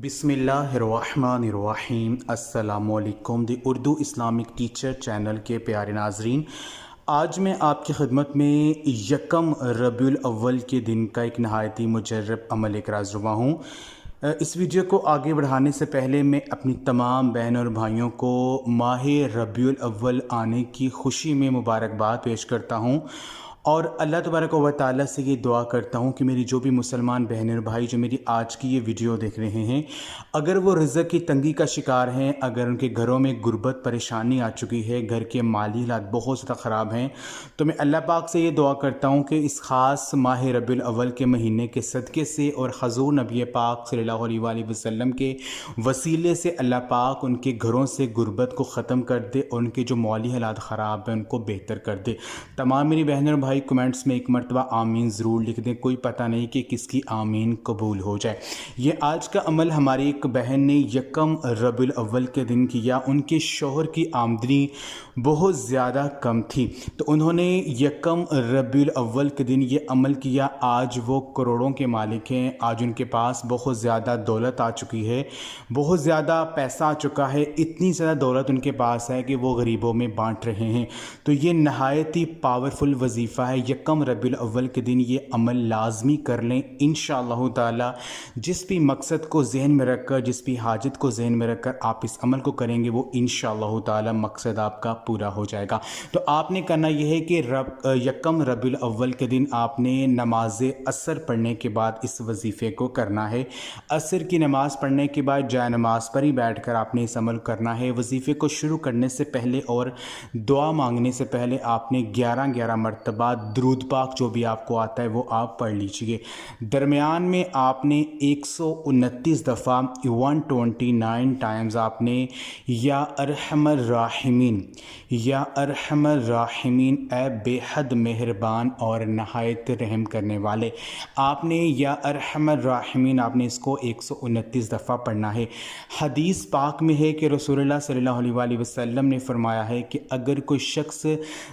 बिस्मिल्लाहिर्रहमानिर्रहीम। अस्सलामुअलैकुम। दी Urdu Islamic teacher channel के प्यारे नाजरीन, आज मैं आपकी खिदमत में यकम रबीउल अव्वल के दिन का एक नहायती मुजर्रब अमल लेकर हाज़िर हुआ हूँ। इस वीडियो को आगे बढ़ाने से पहले मैं अपनी तमाम बहन और भाइयों को माह रबीउल अव्वल आने की खुशी में मुबारकबाद पेश करता हूँ और अल्लाह तबारक व तआला से ये दुआ करता हूँ कि मेरी जो भी मुसलमान बहनें और भाई जो मेरी आज की ये वीडियो देख रहे हैं, अगर वो रिज़्क़ की तंगी का शिकार हैं, अगर उनके घरों में गुर्बत परेशानी आ चुकी है, घर के माली हालात बहुत ज़्यादा ख़राब हैं, तो मैं अल्लाह पाक से ये दुआ करता हूँ कि इस ख़ास माह रबीउल अव्वल के महीने के सदक़े से और हज़ूर नबी पाक सल्लल्लाहु अलैहि वसल्लम के वसीले से अल्लाह पाक उनके घरों से गुर्बत को ख़त्म कर दे और उनके जो माली हालात ख़राब हैं उनको बेहतर कर दे। तमाम मेरी बहनें और भाई कमेंट्स में एक मरतबा आमीन ज़रूर लिख दें, कोई पता नहीं कि किसकी आमीन कबूल हो जाए। ये आज का अमल हमारी एक बहन ने यकम रबीउल अव्वल के दिन किया। उनके शौहर की आमदनी बहुत ज़्यादा कम थी, तो उन्होंने यकम रबीउल अव्वल के दिन ये अमल किया। आज वो करोड़ों के मालिक हैं, आज उनके पास बहुत ज़्यादा दौलत आ चुकी है, बहुत ज़्यादा पैसा आ चुका है, इतनी ज़्यादा दौलत उनके पास है कि वो गरीबों में बांट रहे हैं। तो ये नहायत ही पावरफुल वजीफ़ा है। यकम रबीउल अव्वल के दिन ये अमल लाजमी कर लें। इंशाअल्लाह ताला जिस भी मकसद को जहन में रखकर, जिस भी हाजत को जहन में रखकर आप इस अमल को करेंगे, वो इंशाअल्लाह ताला मकसद आपका पूरा हो जाएगा। तो आपने करना यह है कि यकम रबीउल अव्वल के दिन आपने नमाज असर पढ़ने के बाद इस वजीफ़े को करना है। असर की नमाज़ पढ़ने के बाद जाए नमाज पर ही बैठ कर आपने इस अमल करना है। वजीफ़े को शुरू करने से पहले और दुआ मांगने से पहले आपने 11-11 मरतबा दुरूद पाक जो भी आपको आता है वो आप पढ़ लीजिए। दरमियान में आपने 129 दफ़ा 129 टाइम्स आपने या अरहमर राहिमीन, या अरहमर राहिमीन, ए बेहद मेहरबान और नहायत रहम करने वाले, आपने या अरहमर राहिमीन आपने इसको 129 दफ़ा पढ़ना है। हदीस पाक में है कि रसूलुल्लाह सल्लल्लाहु अलैहि वसल्लम ने फरमाया है कि अगर कोई शख्स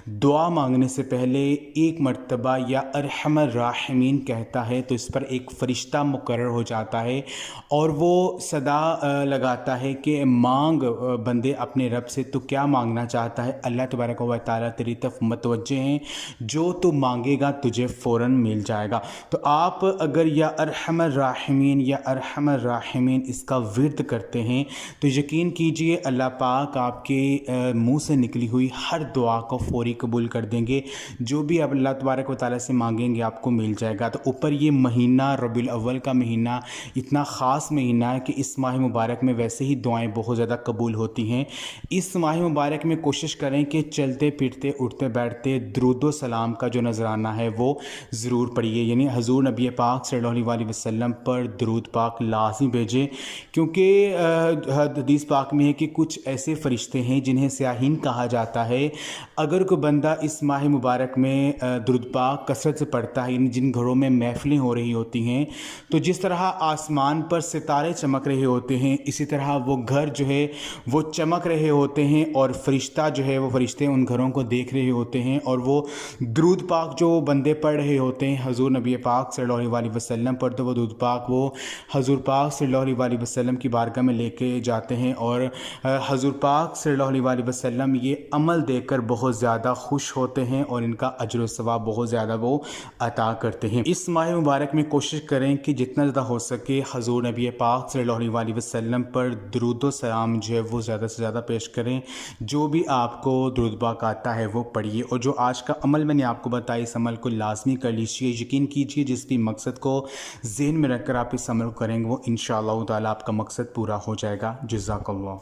दुआ मांगने से पहले एक मरतबा या अरहमर राहिमीन कहता है तो इस पर एक फ़रिश्ता मुकर्रर हो जाता है और वो सदा लगाता है कि मांग बंदे अपने रब से, तो क्या मांगना चाहता है, अल्लाह तबारक व तआला तेरी तरफ मतवज्जे हैं, जो तू मांगेगा तुझे फ़ौरन मिल जाएगा। तो आप अगर या अरहमर राहिमीन या अरहमर राहिमीन इसका विर्द करते हैं तो यकीन कीजिए अल्लाह पाक आपके मुँह से निकली हुई हर दुआ को फ़ौरी कबूल कर देंगे। जो भी आप अल्लाह तबारक व तआला से मांगेंगे आपको मिल जाएगा। तो ऊपर ये महीना रबीउल अव्वल का महीना इतना ख़ास महीना है कि इस माह मुबारक में वैसे ही दुआएं बहुत ज़्यादा कबूल होती हैं। इस माह मुबारक में कोशिश करें कि चलते फिरते उठते बैठते दुरूद व सलाम का जो नजराना है वो ज़रूर पढ़िए, यानी हज़ूर नबी पाक सल्लल्लाहु अलैहि वसल्लम पर दुरूद पाक लाज़मी भेजें, क्योंकि हदीस पाक में है कि कुछ ऐसे फ़रिश्ते हैं जिन्हें स्याहीन कहा जाता है। अगर कोई बंदा इस माह मुबारक में दुरूद पाक कसरत से पढ़ता है, जिन घरों में महफिलें हो रही होती हैं, तो जिस तरह आसमान पर सितारे चमक रहे होते हैं, इसी तरह वो घर जो है वो चमक रहे होते हैं और फरिश्ता जो है वो फरिश्ते उन घरों को देख रहे होते हैं और वो दुरूद पाक जो बंदे पढ़ रहे होते हैं हज़ूर नबी पाक सल्लल्लाहु अलैहि वसल्लम पर, तो वो दुरूद पाक वो हज़ूर पाक सल्लल्लाहु अलैहि वसल्लम की बारगाह में लेके जाते हैं और हज़ूर पाक सल्लल्लाहु अलैहि वसल्लम ये अमल देखकर बहुत ज़्यादा खुश होते हैं और इनका अजर व सवाब बहुत ज़्यादा वो अता करते हैं। इस माह मुबारक में कोशिश करें कि जितना ज़्यादा हो सके हज़ूर नबी पाक सल्लल्लाहु अलैहि वसल्लम पर दुरूद व सलाम जो है वो ज़्यादा से ज़्यादा पेश करें। जो भी आपको दुरूद पाक आता है वो पढ़िए और जो आज का अमल मैंने आपको बताया इस अमल को लाजमी कर लीजिए। यकीन कीजिए जिस भी मकसद को ज़हन में रखकर आप इस अमल को करेंगे वो इंशाअल्लाह ताला आपका मकसद पूरा हो जाएगा। जज़ाकल्लाह।